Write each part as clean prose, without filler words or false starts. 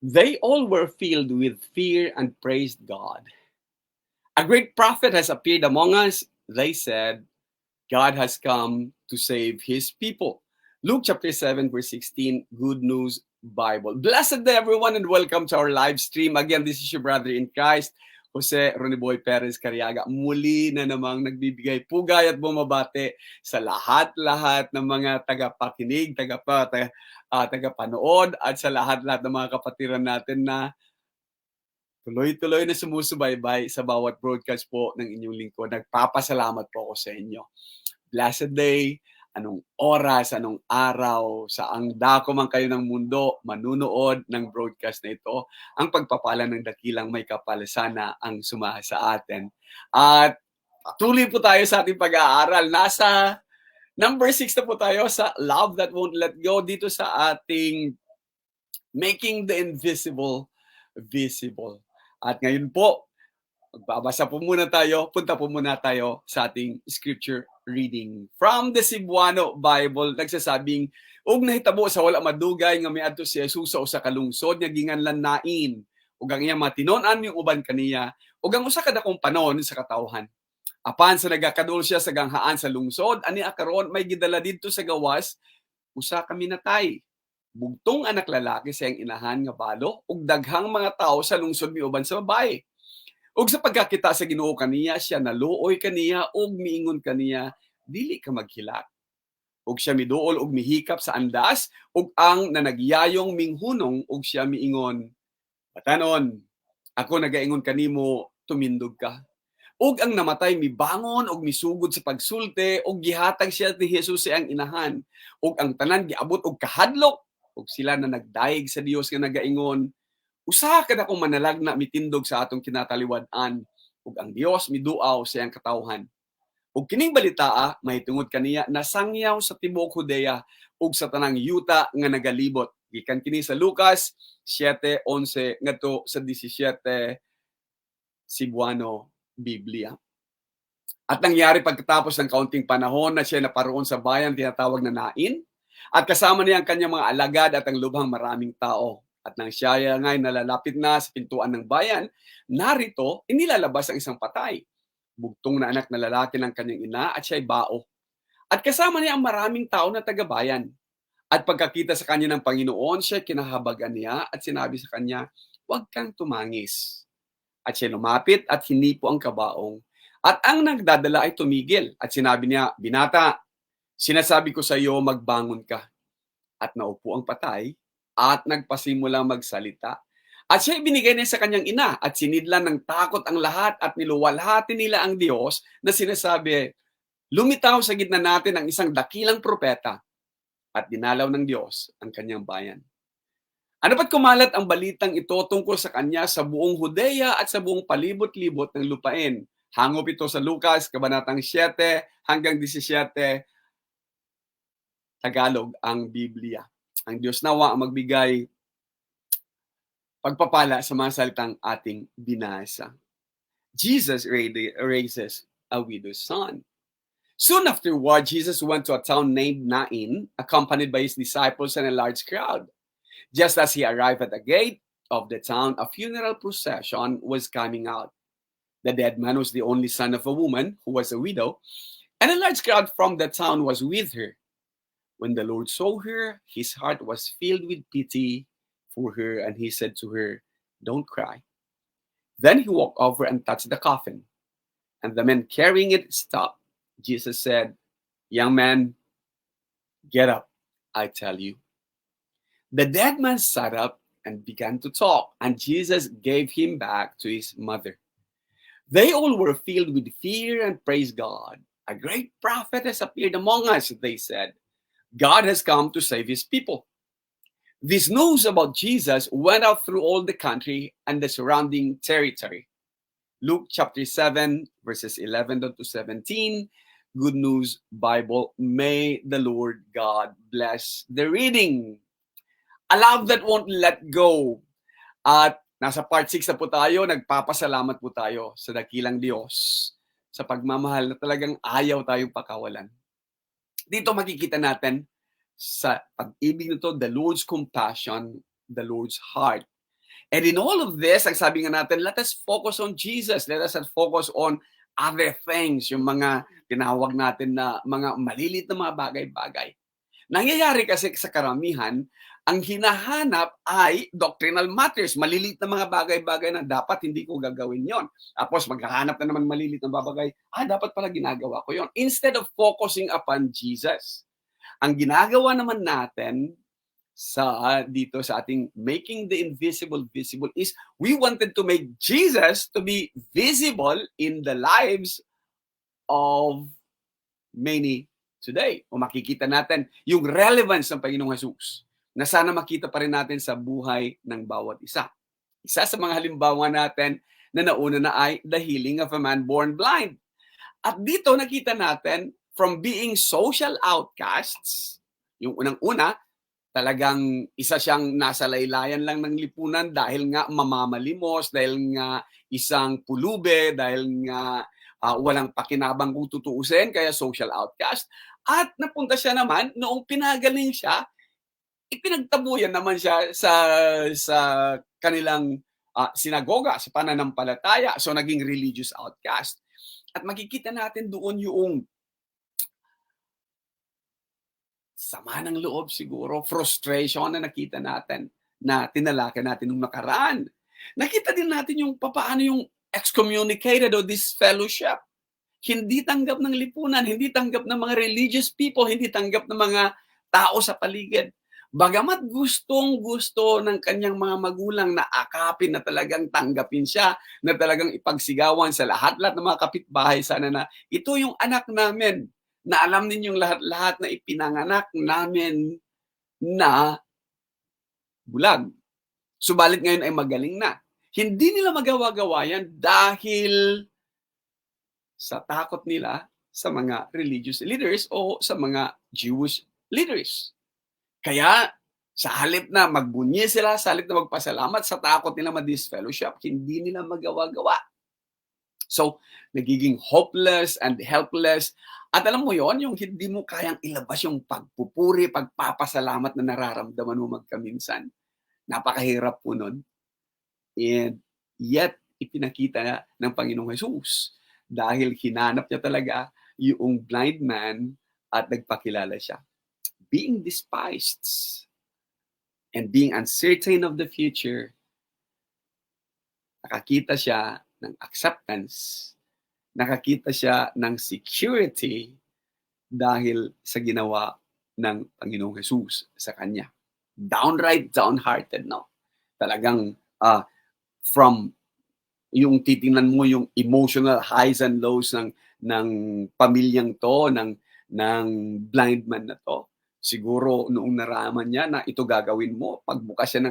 They all were filled with fear and praised God. A great prophet has appeared among us, they said. God has come to save his people. Luke chapter 7, verse 16, Good News Bible. Blessed day, everyone, and welcome to our live stream. Again, this is your brother in Christ, Jose Roniboy Perez Cariaga. Muli na namang nagbibigay pugay at bumabate sa lahat-lahat ng mga tagapakinig, tagapanood, at sa lahat-lahat ng mga kapatiran natin na tuloy-tuloy na sumusubaybay sa bawat broadcast po ng inyong lingkod. Nagpapasalamat po ako sa inyo. Blessed day, anong oras, anong araw, saang dako man kayo ng mundo, manunood ng broadcast na ito, ang pagpapala ng dakilang may kapal sana ang sumaha sa atin. At patuloy po tayo sa ating pag-aaral. Nasa number 6 na po tayo sa Love That Won't Let Go dito sa ating Making the Invisible Visible. At ngayon po, magbabasa po muna tayo, punta po muna tayo sa ating scripture reading. From the Cebuano Bible, nagsasabing, ug nahitabo sa wala madugay nga miadto si Jesus sa usa ka lungsod nga ginganlan nain, ug ang iyang matinon-an yung uban kaniya, ug ang usa ka dakong panon sa katawhan. Apan sa nagakadul siya sa ganghaan sa lungsod, ani akaron may gidala didto sa gawas, usa ka minatay. Bugtong anak lalaki sa iyang inahan nga balo, ug daghang mga tao sa lungsod miuban sa babae. Ug sa pagkakita sa Ginoo kaniya, siya naluoy kaniya ug miingon kaniya, dili ka maghilak. Ug siya miduol ug mihikap sa andas, ug ang nanagyayong minghunong ug siya miingon, "Batanon, ako nagaingon kanimo, tumindog ka." Ug ang namatay mibangon ug misugod sa pagsulti ug gihatag siya ni Jesus sa iyang inahan. Ug ang tanan giabot og kahadlok ug sila na nagdaig sa Dios nga nagaingon, usa ka na kong manalagna mitindog sa atong kinataliwad-an, ug ang Dios miduaw sa iyang katawhan. Ug kining balitaa mahitungod kaniya nasangyaw sa tibuok Judea ug sa tanang yuta nga nagalibot. Gikan kini sa Lucas 7:11 ngadto sa 17 Cebuano Biblia. At nangyari pagkatapos ng kaunting panahon na siya naparoon sa bayan tinatawag na Nain, at kasama niya ang kanyang mga alagad at ang lubhang maraming tao. At nang siya ngay nalalapit na sa pintuan ng bayan, narito inilalabas ang isang patay. Bugtong na anak na lalaki ng kanyang ina at siya'y bao. At kasama niya ang maraming tao na taga-bayan. At pagkakita sa kanya ng Panginoon, siya kinahabagan niya at sinabi sa kanya, "Huwag kang tumangis." At siya lumapit at hinipo ang kabaong. At ang nagdadala ay tumigil. At sinabi niya, "Binata, sinasabi ko sa iyo, magbangon ka." At naupo ang patay at nagpasimulang magsalita. At siya ibinigay niya sa kanyang ina at sinidlan ng takot ang lahat at niluwalhati nila ang Diyos na sinasabi, lumitaw sa gitna natin ang isang dakilang propeta at dinalaw ng Diyos ang kanyang bayan. Ano ba't kumalat ang balitang ito tungkol sa kanya sa buong Judea at sa buong palibot-libot ng lupain? Hangop ito sa Lucas, kabanatang 7 hanggang 17, Tagalog ang Biblia. Ang Diyos nawa ang magbigay pagpapala sa mga salitang ating binasa. Jesus raises a widow's son. Soon afterward, Jesus went to a town named Nain, accompanied by his disciples and a large crowd. Just as he arrived at the gate of the town, a funeral procession was coming out. The dead man was the only son of a woman who was a widow, and a large crowd from the town was with her. When the Lord saw her, his heart was filled with pity for her, and he said to her, "Don't cry." Then he walked over and touched the coffin, and the men carrying it stopped. Jesus said, "Young man, get up, I tell you." The dead man sat up and began to talk, and Jesus gave him back to his mother. They all were filled with fear and praised God. "A great prophet has appeared among us," they said. "God has come to save his people." This news about Jesus went out through all the country and the surrounding territory. Luke chapter 7, verses 11 to 17, Good News Bible. May the Lord God bless the reading. A love that won't let go. At nasa part 6 na po tayo, nagpapasalamat po tayo sa dakilang Diyos sa pagmamahal na talagang ayaw tayong pakawalan. Dito makikita natin sa pag-ibig nito, the Lord's compassion, the Lord's heart. And in all of this, ang sabi nga natin, let us focus on Jesus. Let us focus on other things, yung mga tinawag natin na mga malilit na mga bagay-bagay. Nangyayari kasi sa karamihan, ang hinahanap ay doctrinal matters, malilit na mga bagay-bagay na dapat hindi ko gagawin yon. Tapos maghahanap na naman malilit na bagay, dapat pala ginagawa ko yon. Instead of focusing upon Jesus. Ang ginagawa naman natin dito sa ating making the invisible visible is we wanted to make Jesus to be visible in the lives of many today. O makikita natin yung relevance ng Panginoong Jesus na sana makita pa rin natin sa buhay ng bawat isa. Isa sa mga halimbawa natin na nauna na ay the healing of a man born blind. At dito nakita natin from being social outcasts, yung unang-una, talagang isa siyang nasa laylayan lang ng lipunan dahil nga mamamalimos, dahil nga isang pulube, dahil nga walang pakinabang kung tutuusin, kaya social outcast. At napunta siya naman, noong pinagaling siya, ipinagtabuyan naman siya sa kanilang sinagoga, sa pananampalataya. So naging religious outcast. At makikita natin doon yung sama ng loob siguro, frustration na nakita natin, na tinalakay natin nung nakaraan. Nakita din natin yung papaano yung excommunicated o disfellowship. Hindi tanggap ng lipunan, hindi tanggap ng mga religious people, hindi tanggap ng mga tao sa paligid. Bagamat gustong-gusto ng kanyang mga magulang na akapin, na talagang tanggapin siya, na talagang ipagsigawan sa lahat-lahat ng mga kapitbahay sana na ito yung anak namin, na alam ninyong lahat-lahat na ipinanganak namin na bulag. Subalit ngayon ay magaling na. Hindi nila magawa-gawa yan dahil sa takot nila sa mga religious leaders o sa mga Jewish leaders. Kaya sa halip na magbunyi sila, sa halip na magpasalamat, sa takot nila ma-disfellowship, hindi nila magawa-gawa. So, nagiging hopeless and helpless. At alam mo yon, yung hindi mo kayang ilabas yung pagpupuri, pagpapasalamat na nararamdaman mo magkaminsan. Napakahirap po nun. And yet, ipinakita ng Panginoong Jesus dahil hinanap niya talaga yung blind man at nagpakilala siya. Being despised and being uncertain of the future, nakakita siya ng acceptance, nakakita siya ng security dahil sa ginawa ng Panginoong Jesus sa kanya. Downright downhearted, no? Talagang from yung titingnan mo yung emotional highs and lows ng pamilyang to, ng blind man na to. Siguro noong naraman niya na ito gagawin mo, paghugas siya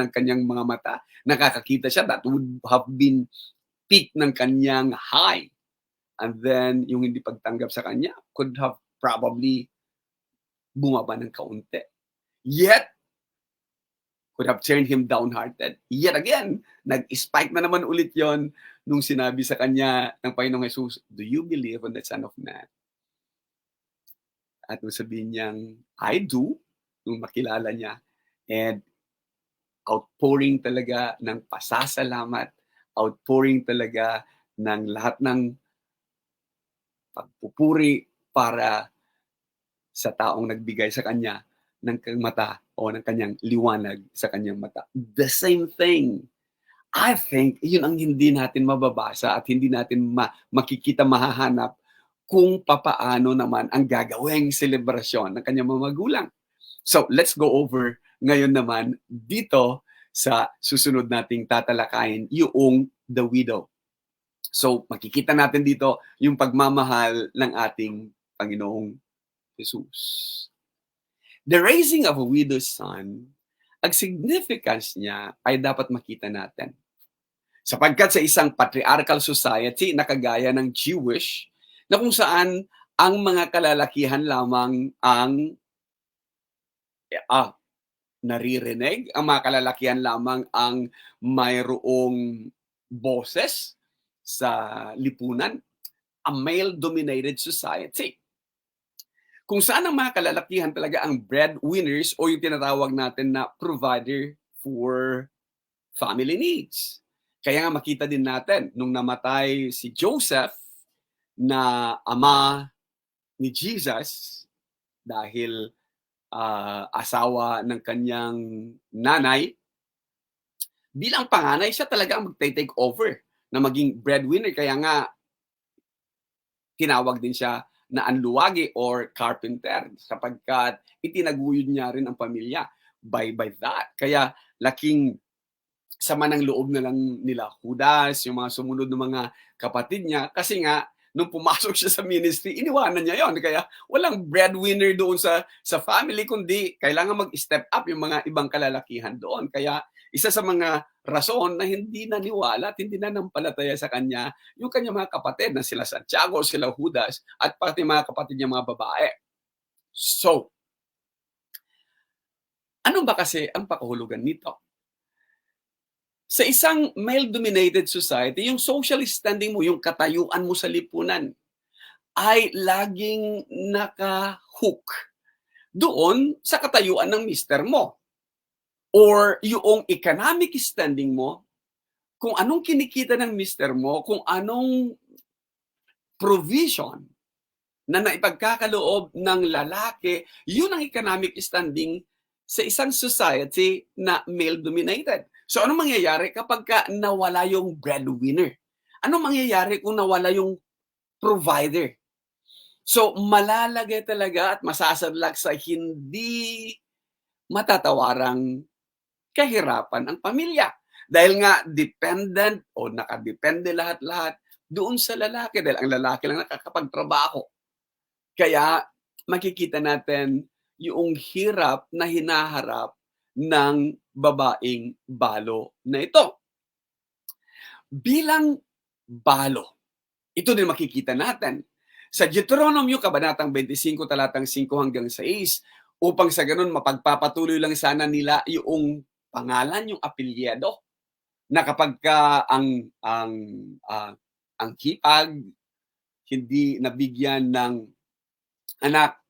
ng kanyang mga mata, nakakakita siya, that would have been peak ng kanyang high. And then, yung hindi pagtanggap sa kanya could have probably bumaba ng kaunti. Yet, could have turned him downhearted. Yet again, nag-spike na naman ulit yon nung sinabi sa kanya ng Panginoong Jesus, "Do you believe on the Son of Man?" At nung sabihin niyang, "I do," nung makilala niya, and outpouring talaga ng pasasalamat, outpouring talaga ng lahat ng pagpupuri para sa taong nagbigay sa kanya ng mata o ng kanyang liwanag sa kanyang mata. The same thing. I think yun ang hindi natin mababasa at hindi natin makikita, mahahanap kung papaano naman ang gagawing selebrasyon ng kanyang mga magulang. So, let's go over ngayon naman dito sa susunod nating tatalakayin, yung the widow. So, makikita natin dito yung pagmamahal ng ating Panginoong Jesus. The raising of a widow's son, ang significance niya ay dapat makita natin. Sapagkat sa isang patriarchal society na kagaya ng Jewish, na kung saan ang mga kalalakihan lamang ang naririnig, ang mga kalalakihan lamang ang mayroong boses sa lipunan, a male-dominated society. Kung saan ang mga kalalakihan talaga ang breadwinners o yung tinatawag natin na provider for family needs. Kaya nga makita din natin, nung namatay si Joseph na ama ni Jesus dahil asawa ng kanyang nanay, bilang panganay, siya talaga ang magte-take over na maging breadwinner. Kaya nga, tinawag din siya na anluwagi or carpenter sapagkat itinaguyod niya rin ang pamilya by that. Kaya laking sama ng loob na lang nila Judas, yung mga sumunod ng mga kapatid niya, kasi nga, nung pumasok siya sa ministry, iniwanan niya yon. Kaya walang breadwinner doon sa family, kundi kailangan mag-step up yung mga ibang kalalakihan doon. Kaya isa sa mga rason na hindi naniwala at hindi nanampalataya sa kanya yung kanyang mga kapatid na sila Santiago, sila Judas, at pati mga kapatid niya mga babae. So, ano ba kasi ang pakahulugan nito? Sa isang male-dominated society, yung social standing mo, yung katayuan mo sa lipunan, ay laging naka-hook doon sa katayuan ng mister mo. Or yung economic standing mo, kung anong kinikita ng mister mo, kung anong provision na naipagkakaloob ng lalaki, yun ang economic standing sa isang society na male-dominated. So, anong mangyayari kapag nawala yung breadwinner? Anong mangyayari kung nawala yung provider? So, malalagay talaga at masasadlak sa hindi matatawarang kahirapan ang pamilya. Dahil nga dependent o nakadepende lahat-lahat doon sa lalaki. Dahil ang lalaki lang nakakapagtrabaho. Kaya makikita natin yung hirap na hinaharap ng babaeng balo na ito. Bilang balo, ito din makikita natin sa Deuteronomio, Kabanatang 25, talatang 5 hanggang 6, upang sa ganun mapagpapatuloy lang sana nila yung pangalan, yung apelyido, na kapag ka ang hipag hindi nabigyan ng anak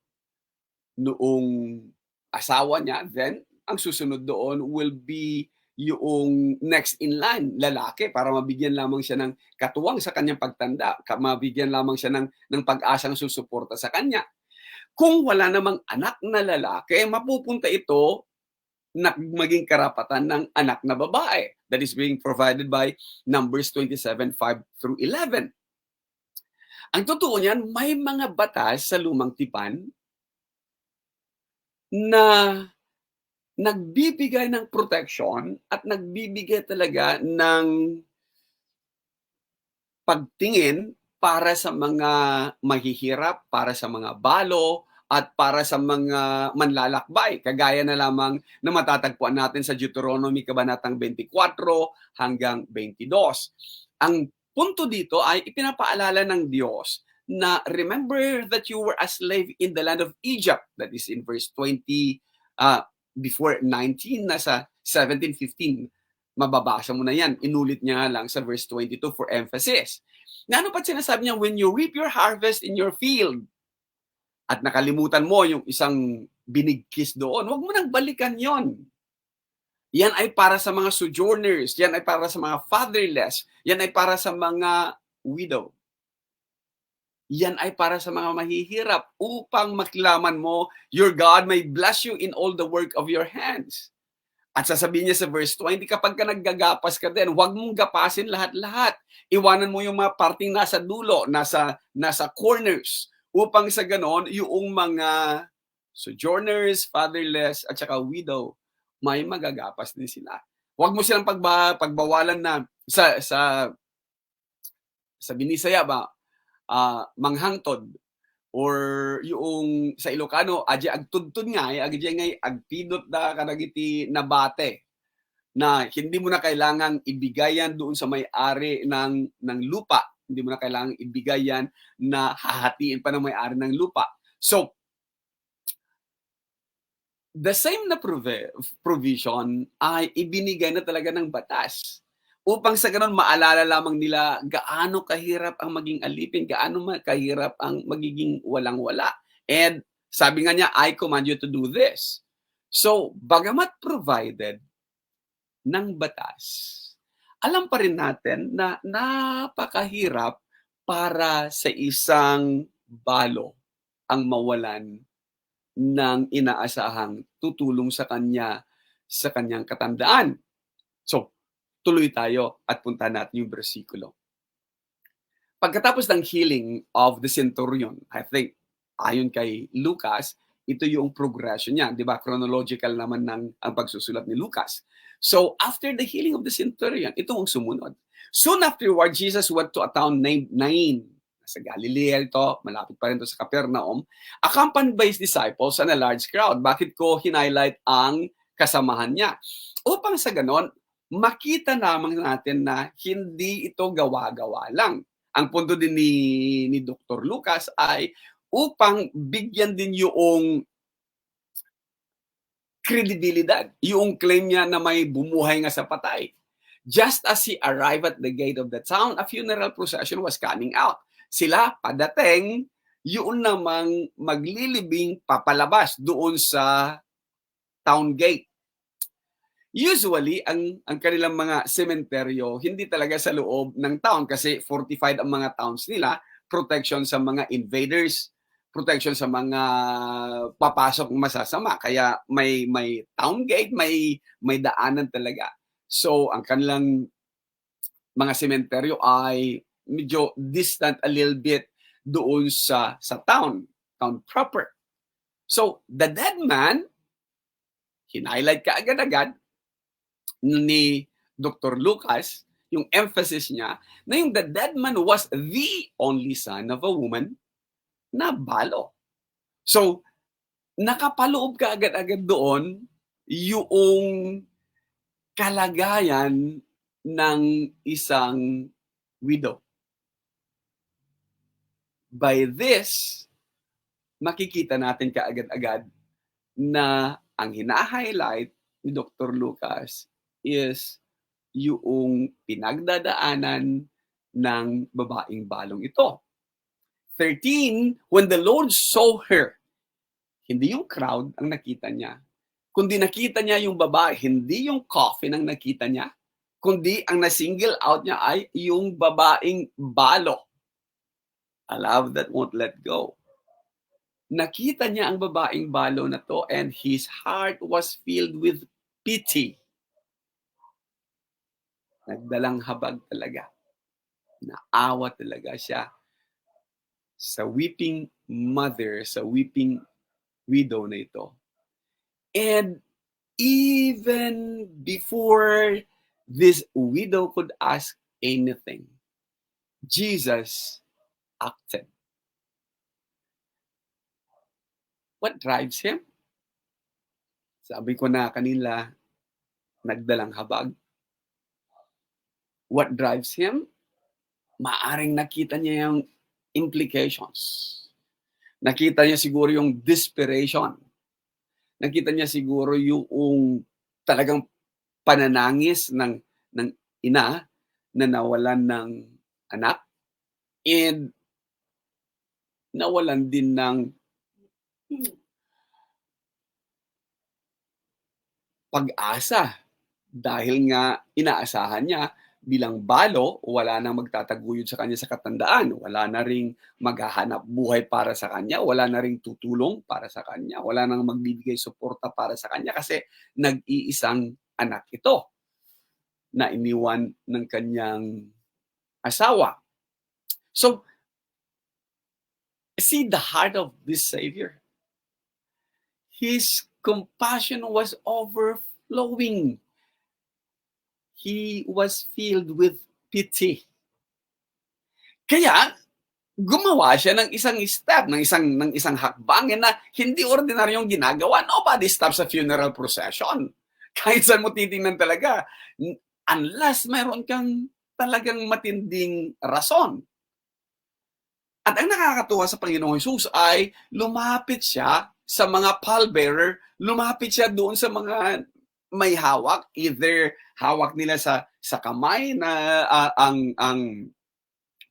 noong asawa niya, then ang susunod doon will be yung next in line, lalaki, para mabigyan lamang siya ng katuwang sa kanyang pagtanda, mabigyan lamang siya ng pag-asang susuporta sa kanya. Kung wala namang anak na lalaki, mapupunta ito na maging karapatan ng anak na babae. That is being provided by Numbers 27:5-11. Ang totoo niyan, may mga batas sa Lumang Tipan na nagbibigay ng protection at nagbibigay talaga ng pagtingin para sa mga mahihirap, para sa mga balo, at para sa mga manlalakbay. Kagaya na lamang na matatagpuan natin sa Deuteronomy Kabanatang 24 hanggang 22. Ang punto dito ay ipinapaalala ng Diyos na remember that you were a slave in the land of Egypt. That is in verse 20, before 19, nasa 17-15. Mababasa mo na yan. Inulit niya lang sa verse 22 for emphasis. Na ano pa sinasabi niya, when you reap your harvest in your field, at nakalimutan mo yung isang binigkis doon, huwag mo nang balikan yon. Yan ay para sa mga sojourners, yan ay para sa mga fatherless, yan ay para sa mga widow. Yan ay para sa mga mahihirap upang makilaman mo, your God may bless you in all the work of your hands. At sasabihin niya sa verse 20, kapag ka naggagapas ka din, huwag mong gapasin lahat-lahat. Iwanan mo yung mga parting nasa dulo, nasa corners, upang sa ganon, yung mga sojourners, fatherless, at saka widow, may magagapas din sila. Huwag mo silang pagbawalan na sa Binisaya ba, manghangtod, or yung sa Ilocano, adya agtudtod nga, adya ngay agpidot da kadagiti nabate, na hindi mo na kailangang ibigayan doon sa may-ari ng lupa. Hindi mo na kailangang ibigayan na hahatiin pa ng may-ari ng lupa. So, the same na provision ay ibinigay na talaga ng batas. Upang sa ganun, maalala lamang nila gaano kahirap ang maging alipin, gaano kahirap ang magiging walang-wala. And sabi nga niya, I command you to do this. So, bagamat provided, ng batas, alam pa rin natin na napakahirap para sa isang balo ang mawalan ng inaasahang tutulong sa kanya sa kanyang katandaan. So, tuloy tayo at punta natin yung bersikulo. Pagkatapos ng healing of the centurion, I think, ayon kay Lucas, ito yung progression niya. Di ba? Chronological naman ang pagsusulat ni Lucas. So, after the healing of the centurion, ito ang sumunod. Soon afterward, Jesus went to a town named Nain. Sa Galilee ito, malapit pa rin ito sa Capernaum, accompanied by his disciples and a large crowd. Bakit ko hinighlight ang kasamahan niya? Upang sa ganon, makita naman natin na hindi ito gawa-gawa lang. Ang punto din ni Dr. Lucas ay upang bigyan din yung kredibilidad, yung claim niya na may bumuhay nga sa patay. Just as he arrived at the gate of the town, a funeral procession was coming out. Sila padating, yun namang maglilibing papalabas doon sa town gate. Usually, ang kanilang mga sementeryo, hindi talaga sa loob ng town kasi fortified ang mga towns nila, protection sa mga invaders, protection sa mga papasok masasama. Kaya may town gate, may daanan talaga. So, ang kanilang mga sementeryo ay medyo distant a little bit doon sa town proper. So, the dead man, hinighlight ka agad-agad ni Dr. Lucas, yung emphasis niya, na yung the dead man was the only son of a woman na balo. So, nakapaloob ka agad-agad doon yung kalagayan ng isang widow. By this, makikita natin kaagad-agad na ang hina-highlight ni Dr. Lucas is yung pinagdadaanan ng babaeng balong ito. 13, when the Lord saw her, hindi yung crowd ang nakita niya, kundi nakita niya yung babae, hindi yung coffin ang nakita niya, kundi ang na-single out niya ay yung babaeng balo. A love that won't let go. Nakita niya ang babaeng balo na to and his heart was filled with pity. Nagdalang habag talaga. Naawa talaga siya sa weeping mother, sa weeping widow na ito. And even before this widow could ask anything, Jesus acted. What drives him? Sabi ko na kanila, nagdalang habag. What drives him? Maaring nakita niya yung implications. Nakita niya siguro yung desperation. Nakita niya siguro yung talagang pananangis ng ina na nawalan ng anak and nawalan din ng pag-asa dahil nga inaasahan niya bilang balo, wala nang magtataguyod sa kanya sa katandaan, wala na ring maghahanap buhay para sa kanya, wala na ring tutulong para sa kanya, wala nang magbibigay suporta para sa kanya kasi nag-iisang anak ito na iniwan ng kanyang asawa. So, see the heart of this Savior. His compassion was overflowing. He was filled with pity. Kaya, gumawa siya ng isang step, ng isang hakbangin na hindi ordinaryong ginagawa. Nobody stops a funeral procession. Kahit saan mo titingnan talaga. Unless mayroon kang talagang matinding rason. At ang nakakatuwa sa Panginoong Hesus ay lumapit siya sa mga pallbearer, lumapit siya doon sa mga may hawak, either hawak nila sa kamay na ang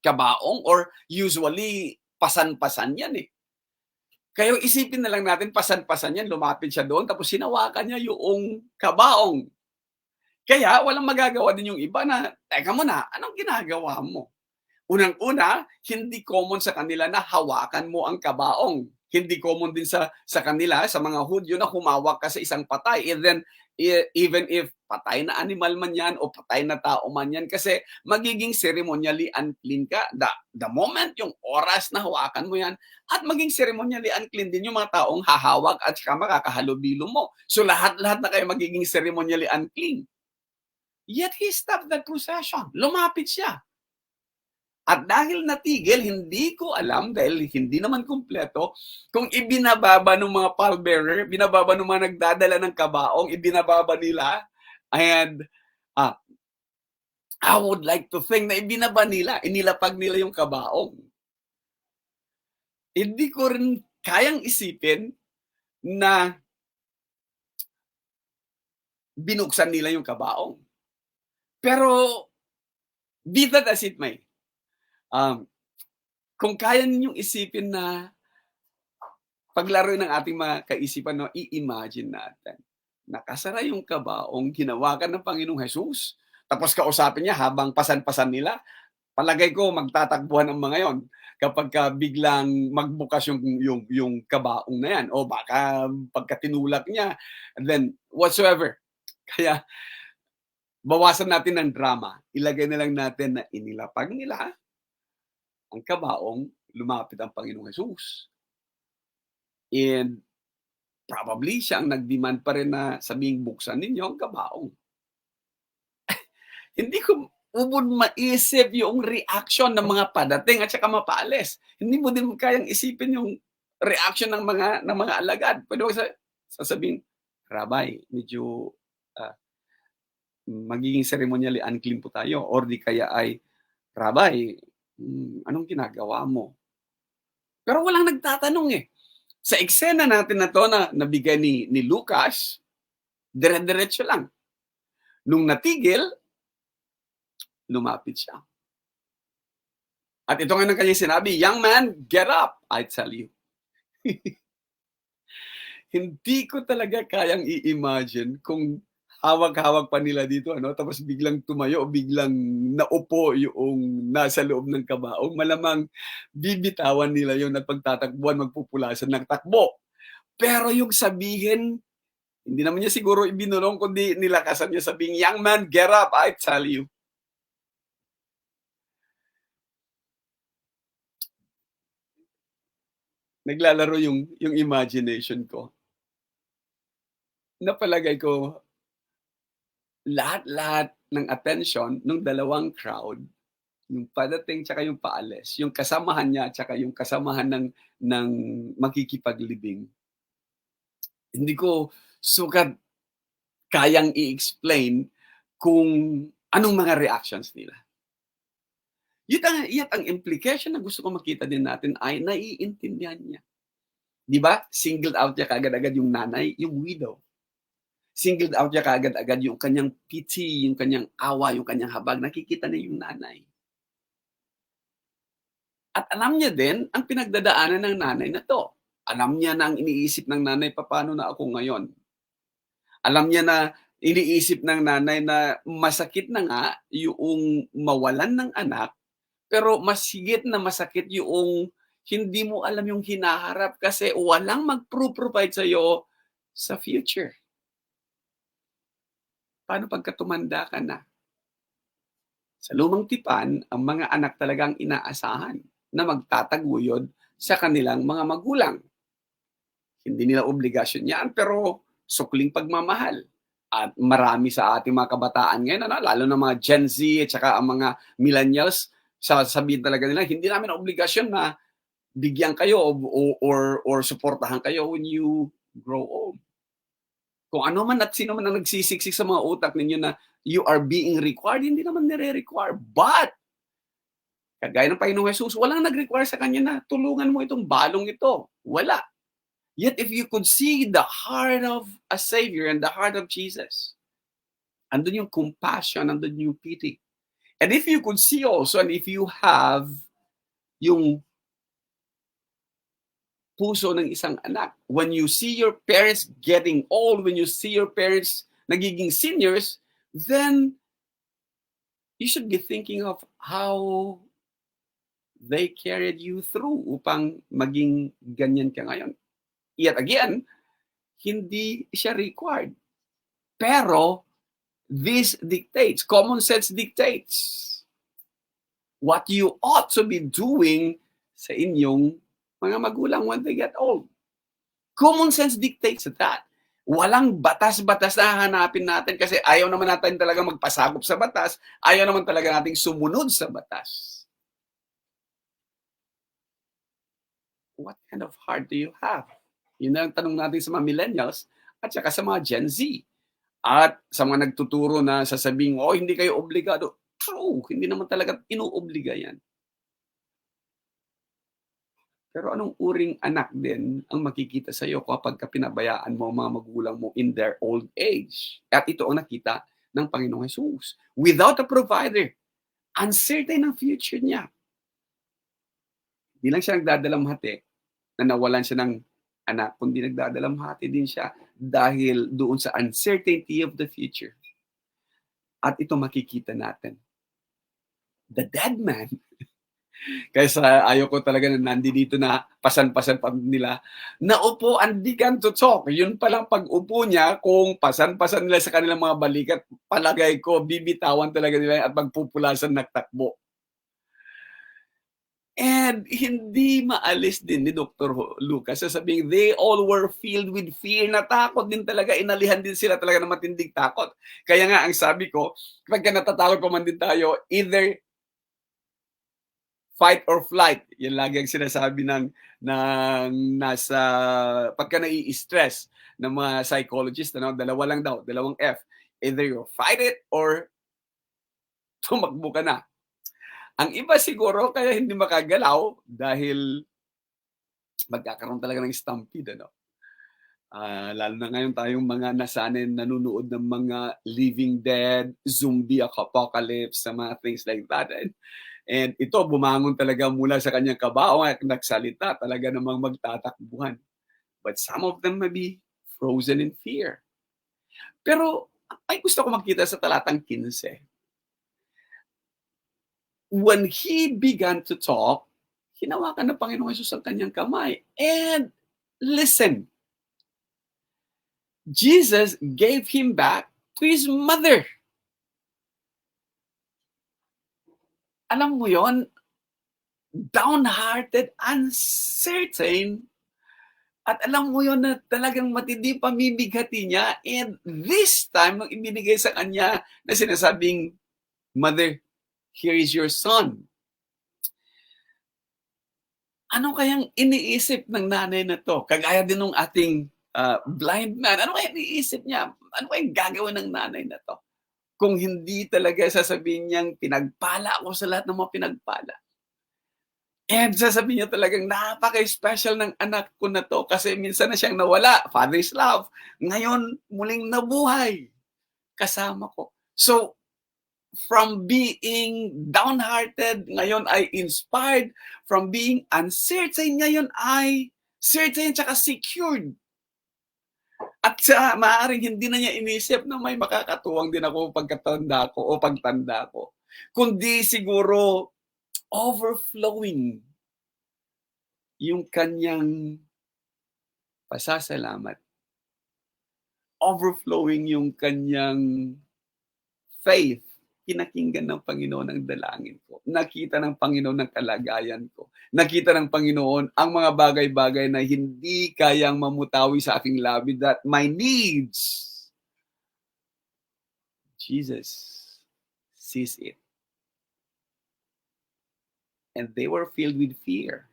kabaong or usually pasan-pasan yan eh. Kaya isipin na lang natin pasan-pasan yan, lumapit siya doon tapos hinawakan niya yung kabaong. Kaya walang magagawa din yung iba na, "Teka muna, anong ginagawa mo?" Unang-una, hindi common sa kanila na hawakan mo ang kabaong. Hindi common din sa kanila, sa mga Hudyo na humawak ka sa isang patay. And then, even if patay na animal man yan o patay na tao man yan, kasi magiging ceremonially unclean ka. The moment yung oras na hawakan mo yan, at maging ceremonially unclean din yung mga taong hahawak at saka makakahalubilo mo. So lahat-lahat na kayo magiging ceremonially unclean. Yet he stopped that procession. Lumapit siya. At dahil natigil, hindi ko alam, dahil hindi naman kumpleto, kung ibinababa ng mga pallbearer, binababa ng mga nagdadala ng kabaong, ibinababa nila, and I would like to think na ibinaba nila, inilapag nila yung kabaong. Hindi ko rin kayang isipin na binuksan nila yung kabaong. Pero, be that as it may, kung kaya ninyong isipin na paglaro ng ating mga kaisipan, no, i-imagine natin, nakasara yung kabaong, hinawakan ng Panginoong Hesus, tapos kausapin niya habang pasan-pasan nila. Palagay ko magtatakbuhan ang mga yon kapagka biglang magbukas yung kabaong na yan, o baka pagka tinulak niya, and then whatsoever. Kaya bawasan natin ng drama. Ilagay na lang natin na inilapag nila ang kabaong, lumapit ang Panginoong Hesus. And probably siya ang nag-demand pa rin na sabihing buksan ninyo ang kabaong. Hindi ko ubod maisip yung reaction ng mga padating at saka mapaalis. Hindi mo din kayang isipin yung reaction ng mga alagad. Pwede mo sasabihin, "Rabbi, medyo magiging ceremonially unclean po tayo." Or di kaya ay, "Rabbi, anong ginagawa mo?" Pero walang nagtatanong eh. Sa eksena natin na 'to na nabigay ni Lucas, dire-diretso lang. Nung natigil, lumapit siya. At ito nga ng kanyang sinabi, "Young man, get up, I tell you." Hindi ko talaga kayang i-imagine kung hawak-hawak pa nila dito, ano, tapos biglang tumayo o biglang naupo yung nasa loob ng kabaong. Malamang bibitawan nila yun at pagtatakbuhan, magpupulasan ng takbo. Pero yung sabihin, hindi naman niya siguro ibinulong, kundi nilakasan niya sabihing, "Young man, get up, I tell you." Naglalaro yung imagination ko. Napalagay ko, lahat-lahat ng attention nung dalawang crowd, yung padating tsaka yung paalis, yung kasamahan niya tsaka yung kasamahan ng makikipaglibing. Hindi ko sukat kayang i-explain kung anong mga reactions nila. Yun ang implication na gusto ko makita din natin ay naiintindihan niya. 'Di ba? Singled out niya kaagad-agad yung nanay, yung widow. Singled out niya kaagad-agad yung kanyang pity, yung kanyang awa, yung kanyang habag. Nakikita niya yung nanay. At alam niya din ang pinagdadaanan ng nanay na 'to. Alam niya na ang iniisip ng nanay, papaano na ako ngayon? Alam niya na iniisip ng nanay na masakit na nga yung mawalan ng anak, pero mas higit na masakit yung hindi mo alam yung hinaharap kasi walang magpro-provide sa'yo sa future. Paano pagka tumanda ka na? Sa lumang tipan, ang mga anak talagang inaasahan na magtataguyod sa kanilang mga magulang. Hindi nila obligasyon yan, pero sukling pagmamahal. At marami sa ating mga kabataan ngayon, ano, lalo na mga Gen Z at saka ang mga millennials, sasabihin talaga nila, hindi namin obligasyon na bigyan kayo or suportahan kayo when you grow old. Kung ano man at sino man ang nagsisiksik sa mga utak ninyo na you are being required, hindi naman nire-require. But, kagaya ng Panginoong Hesus, walang nag-require sa kanya na tulungan mo itong balong ito. Wala. Yet if you could see the heart of a Savior and the heart of Jesus, andun yung compassion, andun yung pity. And if you could see also, and if you have yung puso ng isang anak, when you see your parents getting old, when you see your parents nagiging seniors, then you should be thinking of how they carried you through upang maging ganyan ka ngayon. Yet again, hindi siya required. Pero this dictates, common sense dictates what you ought to be doing sa inyong mga magulang when they get old. Common sense dictates that. Walang batas-batas na hanapin natin kasi ayaw naman natin talaga magpasakop sa batas, ayaw naman talaga nating sumunod sa batas. What kind of heart do you have? Yun ang tanong natin sa mga millennials at saka sa mga Gen Z. At sa mga nagtuturo na sasabing, oh, hindi kayo obligado. True, hindi naman talaga inuobliga yan. Pero anong uring anak din ang makikita sa iyo kapag pinabayaan mo ang mga magulang mo in their old age? At ito ang nakita ng Panginoong Jesus. Without a provider, uncertain ang future niya. Hindi lang siya nagdadalamhati na nawalan siya ng anak, kundi nagdadalamhati din siya dahil doon sa uncertainty of the future. At ito makikita natin. The dead man, kaysa ayaw ko talaga na nandito na pasan-pasan pa nila, naupo and began to talk. Yun palang pag-upo niya, kung pasan-pasan nila sa kanilang mga balikat, palagay ko, bibitawan talaga nila at magpupulasan nagtakbo. And hindi maalis din ni Dr. Lucas sasabihin, they all were filled with fear. Natakot din talaga, inalihan din sila talaga ng matinding takot. Kaya nga, ang sabi ko, kapag natatakot pa man din tayo, either fight or flight. Yan lagi ang sinasabi ng nasa, pagka nai-stress ng mga psychologist, dalawa lang daw, dalawang F. Either you fight it or tumakbo ka na. Ang iba siguro kaya hindi makagalaw dahil magkakaroon talaga ng stampede, lalo na ngayon tayong mga nasanay nanonood ng mga Living Dead, zombie apocalypse, sa mga things like that. And ito, bumangon talaga mula sa kanyang kabaong at nagsalita, talaga namang magtatakbuhan. But some of them may be frozen in fear. Pero ay gusto ko makita sa talatang 15. When he began to talk, hinawakan ng Panginoong Hesus ang kanyang kamay. And listen, Jesus gave him back to his mother. Alam mo yon, downhearted, uncertain, at alam mo yon na talagang matindi pamimigati niya. And this time, nung ibinigay sa kanya na sinasabing, Mother, here is your son. Ano kayang iniisip ng nanay na to? Kagaya din ng ating blind man. Ano kayang iniisip niya? Ano kayang gagawin ng nanay na to? Kung hindi talaga sasabihin niyang pinagpala ako sa lahat ng mga pinagpala. And sasabihin niya talagang napaka-special ng anak ko na to kasi minsan na siyang nawala. Father's love. Ngayon, muling nabuhay. Kasama ko. So, from being downhearted, ngayon ay inspired. From being uncertain, ngayon ay certain tsaka secured. At maaaring hindi na niya inisip na may makakatuwang din ako pagkatanda ko o pagtanda ko. Kundi siguro overflowing yung kanyang pasasalamat. Overflowing yung kanyang faith. Kinakinggan ng Panginoon ang dalangin ko. Nakita ng Panginoon ang kalagayan ko. Nakita ng Panginoon ang mga bagay-bagay na hindi kayang mamutawi sa aking labi, that my needs, Jesus sees it. And they were filled with fear.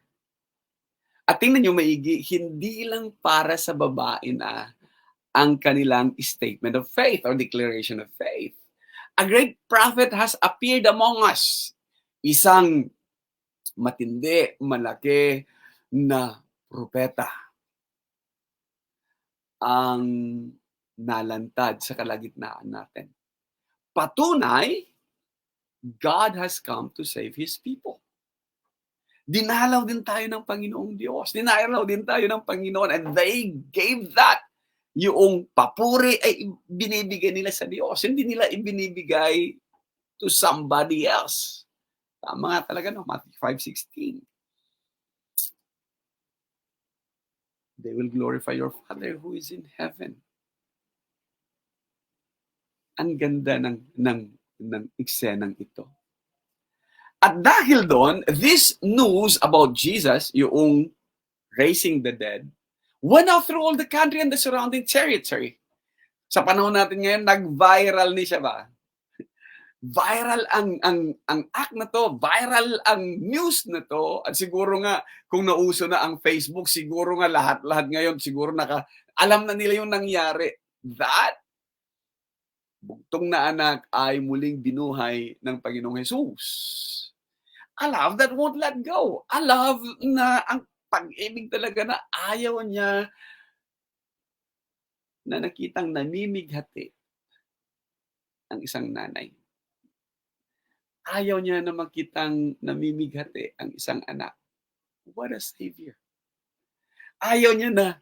At tingnan nyo maigi, hindi lang para sa babae na ang kanilang statement of faith or declaration of faith. A great prophet has appeared among us. Isang matindi, malaki na propeta ang nalantad sa kalagitnaan natin. Patunay, God has come to save His people. Dinalaw din tayo ng Panginoong Diyos. Dinalaw din tayo ng Panginoon, and they gave that Yung papuri ay binibigay nila sa Diyos, hindi nila ibinibigay to somebody else. Tama nga talaga, no? Matthew 5:16. They will glorify your Father who is in heaven. Ang ganda ng eksenang ito. At dahil doon, this news about Jesus, yung raising the dead, went out through all the country and the surrounding territory. Sa panahon natin ngayon, nag-viral ni siya ba? Viral ang act na to, viral ang news na to, at siguro nga kung nauso na ang Facebook, siguro nga lahat ngayon siguro alam na nila yung nangyari. That bugtong na anak ay muling binuhay ng Panginoong Jesus. A love that won't let go. A love na ang pag-ibig talaga na ayaw niya na nakitang namimighati ang isang nanay. Ayaw niya na makitang namimighati ang isang anak. What a Savior. Ayaw niya na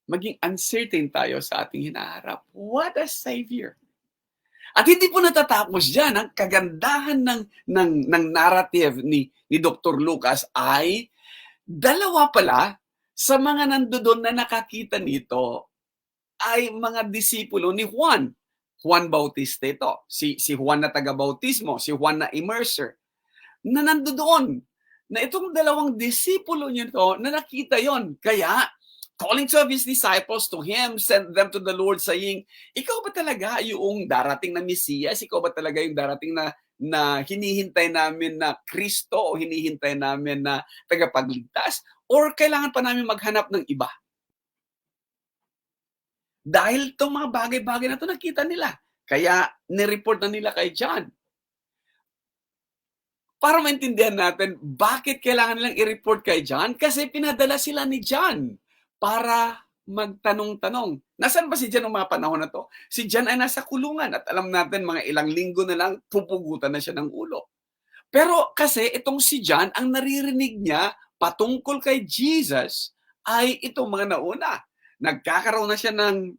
maging uncertain tayo sa ating hinaharap. What a Savior. At hindi po natatapos dyan. Ang kagandahan ng narrative ni Dr. Lucas ay dalawa pala sa mga nandoon na nakakita nito ay mga disipulo ni Juan. Juan Bautista ito. Si Juan na taga-bautismo, si Juan na immerser, na nandoon. Na itong dalawang disipulo niyo to, na nakita yon. Kaya, calling two of his disciples to him, sent them to the Lord saying, ikaw ba talaga yung darating na Mesiyas? Ikaw ba talaga yung darating na hinihintay namin na Kristo o hinihintay namin na tagapagligtas? Or kailangan pa namin maghanap ng iba? Dahil itong mga bagay-bagay na ito nakita nila. Kaya nireport na nila kay John. Para maintindihan natin, bakit kailangan nilang i-report kay John? Kasi pinadala sila ni John para magtanong-tanong. Nasaan ba si John noong mga panahon na to? Si John ay nasa kulungan at alam natin mga ilang linggo na lang pupugutan na siya ng ulo. Pero kasi itong si John, ang naririnig niya patungkol kay Jesus ay itong mga nauna. Nagkakaroon na siya ng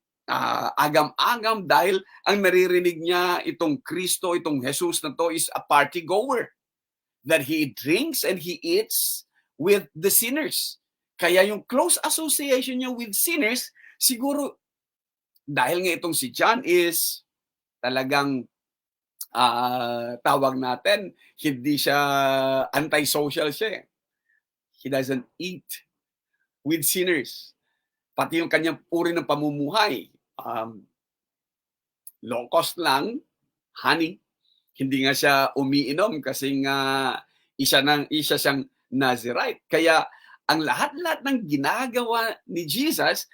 agam-agam dahil ang naririnig niya itong Kristo, itong Jesus na to is a party goer. That he drinks and he eats with the sinners. Kaya yung close association niya with sinners, siguro dahil nga itong si John is talagang tawag natin, hindi siya antisocial siya. He doesn't eat with sinners. Pati yung kanyang uri ng pamumuhay, low cost lang, honey. Hindi nga siya umiinom kasi nga isa siyang Nazirite. Kaya ang lahat-lahat ng ginagawa ni Jesus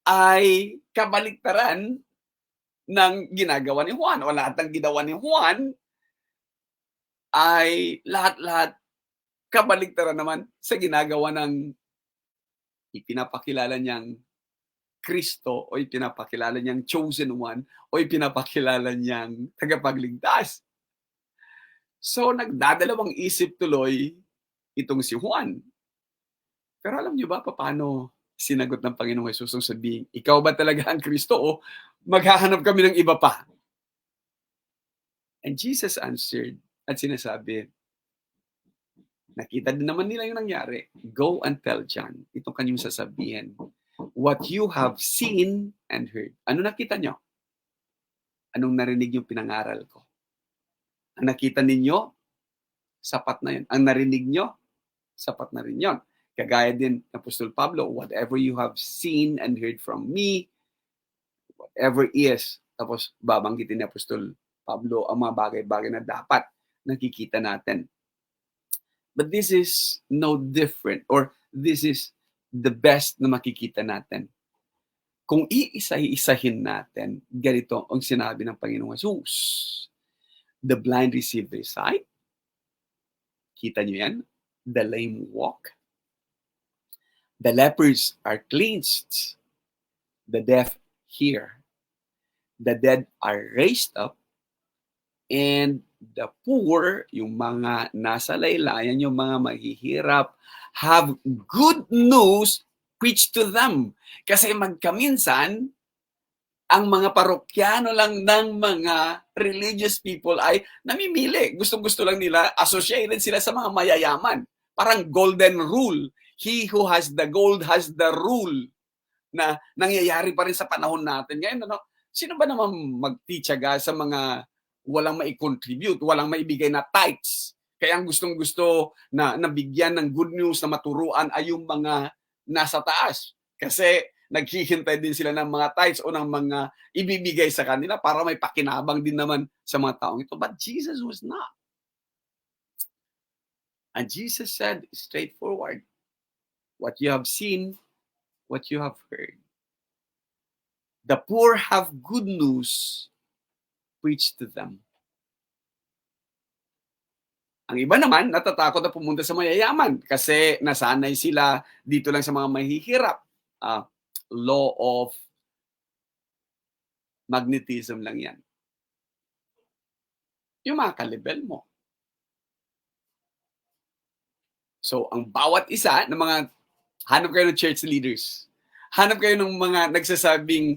ay kabaliktaran ng ginagawa ni Juan. O lahat ng ginawa ni Juan ay lahat-lahat kabaliktaran naman sa ginagawa ng ipinapakilala niyang Kristo o ipinapakilala niyang chosen one o ipinapakilala niyang tagapagligtas. So, nagdadalawang isip tuloy itong si Juan. Pero alam niyo ba paano sinagot ng Panginoong Hesus nung sabihin, ikaw ba talaga ang Kristo o maghahanap kami ng iba pa? And Jesus answered at sinasabi, nakita din naman nila yung nangyari. Go and tell John, itong kanyang sasabihin, what you have seen and heard. Ano nakita nyo? Anong narinig yung pinangaral ko? Ang nakita ninyo, sapat na yun. Ang narinig nyo, sapat na rin yun. Kagaya din ng Apostol Pablo, whatever you have seen and heard from me, whatever is, tapos babanggitin ni Apostol Pablo ang mga bagay-bagay na dapat nakikita natin. But this is no different, or this is the best na makikita natin. Kung iisa-isahin natin, ganito ang sinabi ng Panginoong Jesus. The blind receive their sight. Kita nyo yan? The lame walk. The lepers are cleansed. The deaf hear. The dead are raised up. And the poor, yung mga nasa laylayan, yung mga mahihirap, have good news Preach to them. Kasi magkaminsan, ang mga parokyano lang ng mga religious people ay namimili. Gusto-gusto lang nila, associated sila sa mga mayayaman. Parang golden rule. He who has the gold has the rule, na nangyayari pa rin sa panahon natin ngayon. Ano? Sino ba naman magtityaga sa mga walang mai-contribute, walang maibigay na tithes? Kaya ang gustong-gusto na nabigyan ng good news, na maturuan ay yung mga nasa taas. Kasi naghihintay din sila ng mga tithes o ng mga ibibigay sa kanila para may pakinabang din naman sa mga taong ito. But Jesus was not. And Jesus said straightforward, what you have seen, what you have heard. The poor have good news, preach to them. Ang iba naman, natatakot na pumunta sa mayayaman kasi nasanay sila dito lang sa mga mahihirap. Law of magnetism lang yan. Yung mga kalibel mo. So, ang bawat isa ng mga, hanap kayo ng church leaders. Hanap kayo ng mga nagsasabing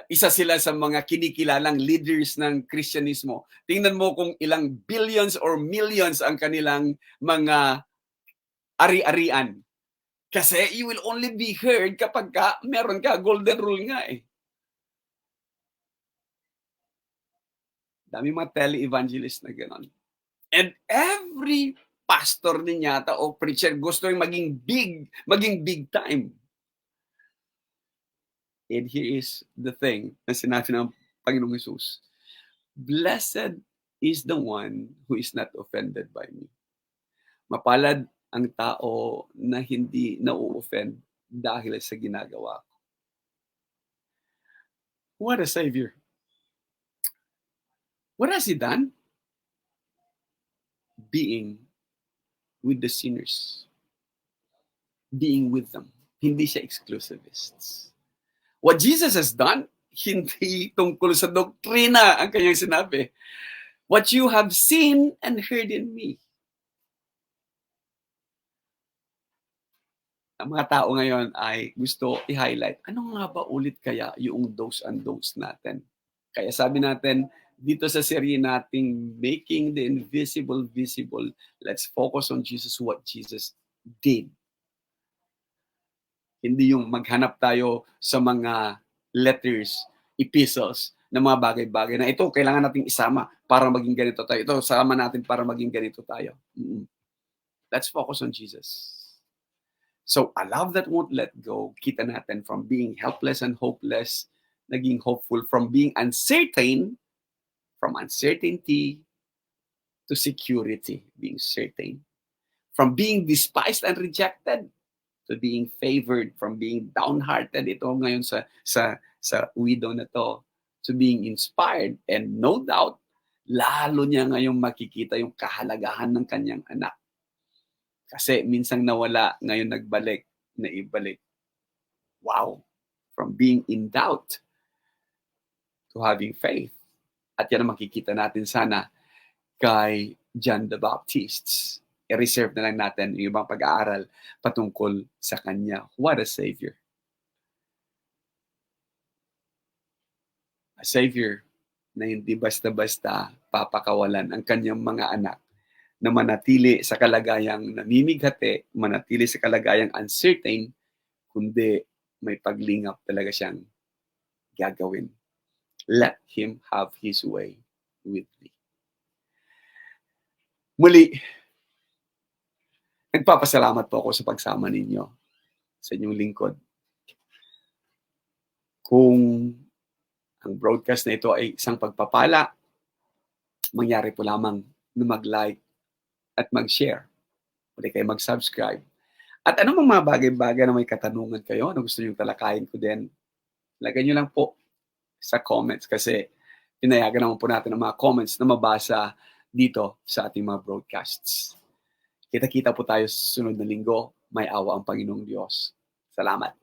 isa sila sa mga kinikilalang leaders ng Kristyanismo. Tingnan mo kung ilang billions or millions ang kanilang mga ari-arian. Kasi you will only be heard kapag meron ka, golden rule nga eh. Dami mga tele-evangelist na gano'n. And every pastor din yata o preacher gusto yung maging big time. And here is the thing na sinabi ng Panginoong Jesus. Blessed is the one who is not offended by me. Mapalad ang tao na hindi na-offend dahil sa ginagawa ko. What a Savior. What has He done? Being with the sinners. Being with them. Hindi siya exclusivists. What Jesus has done, hindi tungkol sa doktrina ang kanyang sinabi. What you have seen and heard in me. Ang mga tao ngayon ay gusto i-highlight, ano nga ba ulit kaya yung do's and don'ts natin? Kaya sabi natin, dito sa serye nating Making the Invisible Visible, let's focus on Jesus, what Jesus did. Hindi yung maghanap tayo sa mga letters, epistles, na mga bagay-bagay na ito, kailangan nating isama para maging ganito tayo. Ito, sama natin para maging ganito tayo. Let's focus on Jesus. So, a love that won't let go, kita natin from being helpless and hopeless, naging hopeful, from being uncertain, from uncertainty to security, being certain. From being despised and rejected to being favored, from being downhearted, ito ngayon sa widow na to being inspired, and no doubt, lalo niya ngayong makikita yung kahalagahan ng kanyang anak. Kasi minsang nawala, ngayon nagbalik, na ibalik. Wow! From being in doubt to having faith. At yan ang makikita natin sana kay John the Baptist. I-reserve na lang natin yung ibang pag-aaral patungkol sa kanya. What a Savior! A Savior na hindi basta-basta papakawalan ang kanyang mga anak na manatili sa kalagayang namimighati, manatili sa kalagayang uncertain, kundi may paglingap talaga siyang gagawin. Let Him have His way with me. Muli, nagpapasalamat po ako sa pagsama ninyo sa inyong lingkod. Kung ang broadcast na ito ay isang pagpapala, mangyari po lamang na mag-like at mag-share. Pwede kayo mag-subscribe. At anong mga bagay-bagay na may katanungan kayo na gusto nyo talakayin ko din, lagay nyo lang po sa comments kasi pinayagan naman po natin ang mga comments na mabasa dito sa ating mga broadcasts. Kita-kita po tayo sa sunod na linggo. May awa ang Panginoong Diyos. Salamat.